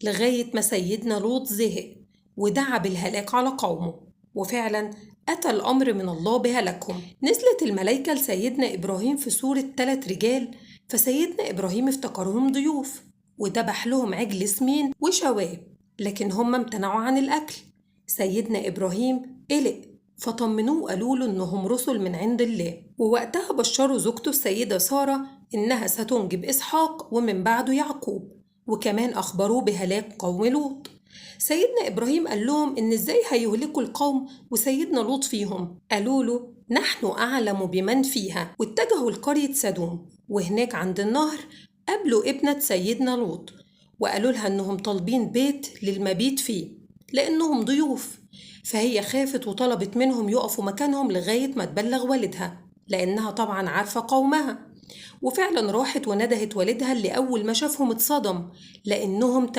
لغاية ما سيدنا لوط زهق ودعا بالهلاك على قومه، وفعلا أتى الأمر من الله بهلاكهم. نزلت الملايكة لسيدنا إبراهيم في صورة 3 رجال، فسيدنا إبراهيم افتكرهم ضيوف وذبح لهم عجل سمين وشواه، لكن هم امتنعوا عن الأكل. سيدنا إبراهيم قلق فطمنوه وقالوا له إنهم رسل من عند الله، ووقتها بشروا زوجته السيدة سارة إنها ستنجب إسحاق ومن بعده يعقوب، وكمان أخبروه بهلاك قوم لوط. سيدنا إبراهيم قال لهم إن إزاي هيهلكوا القوم وسيدنا لوط فيهم. قالوا له نحن أعلم بمن فيها، واتجهوا لقرية سدوم، وهناك عند النهر قابلوا ابنة سيدنا لوط وقالوا لها إنهم طالبين بيت للمبيت فيه لأنهم ضيوف، فهي خافت وطلبت منهم يقفوا مكانهم لغاية ما تبلغ والدها، لأنها طبعا عارفة قومها. وفعلا راحت وندهت والدها اللي أول ما شافهم اتصدم لأنهم